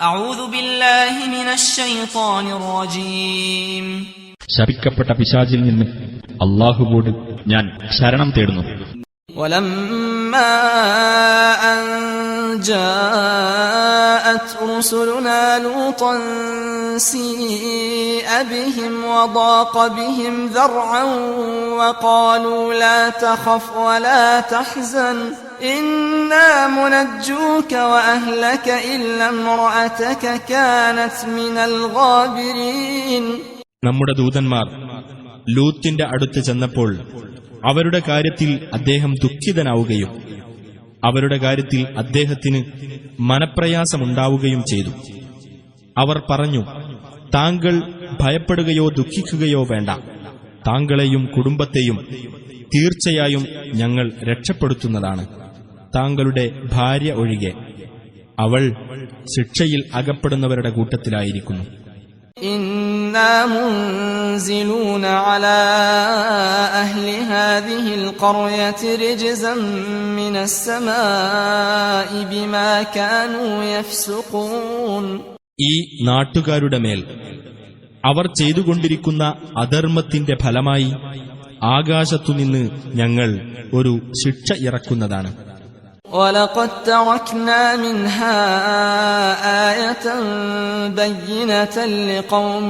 أعوذ بالله من الشيطان الرجيم ശപിക്കപ്പെട്ട പിശാചിൽ നിന്ന് അല്ലാഹുവോട് ഞാൻ ശരണം തേടുന്നു. ولما أن جاءت رسلنا لوطا سيء بهم وضاق بهم ذرعا وقالوا لا تخف ولا تحزن إنا منجوك وأهلك إلا امرأتك كانت من الغابرين. നമ്മുടെ ദൂതന്മാർ ലൂത്തിന്റെ അടുത്ത് ചെന്നപ്പോൾ അവരുടെ കാര്യത്തിൽ അദ്ദേഹം ദുഃഖിതനാവുകയും അവരുടെ കാര്യത്തിൽ അദ്ദേഹത്തിന് മനപ്രയാസമുണ്ടാവുകയും ചെയ്തു. അവർ പറഞ്ഞു, താങ്കൾ ഭയപ്പെടുകയോ ദുഃഖിക്കുകയോ വേണ്ട, താങ്കളെയും കുടുംബത്തെയും തീർച്ചയായും ഞങ്ങൾ രക്ഷപ്പെടുത്തുന്നതാണ്, താങ്കളുടെ ഭാര്യ ഒഴികെ. അവൾ ശിക്ഷയിൽ അകപ്പെടുന്നവരുടെ കൂട്ടത്തിലായിരിക്കുന്നു. إنا منزلون على أهل هذه القرية رجزا من السماء بما كانوا يفسقون. ഈ നാട്ടുകാരുടെ മേൽ അവർ ചെയ്തുകൊണ്ടിരിക്കുന്ന അധർമ്മത്തിന്റെ ഫലമായി ആകാശത്തുനിന്ന് ഞങ്ങൾ ഒരു ശിക്ഷ ഇറക്കുന്നതാണ്. وَلَقَدْ تَرَكْنَا مِنْهَا آيَةً بَيِّنَةً لِقَوْمٍ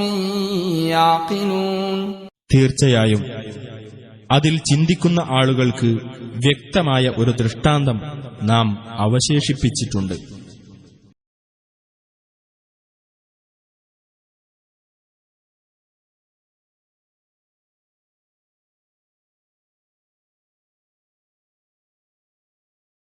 يَعْقِلُونَ. തീർച്ചയായും അതിൽ ചിന്തിക്കുന്ന ആളുകൾക്ക് വ്യക്തമായ ഒരു ദൃഷ്ടാന്തം നാം അവശേഷിപ്പിച്ചിട്ടുണ്ട്.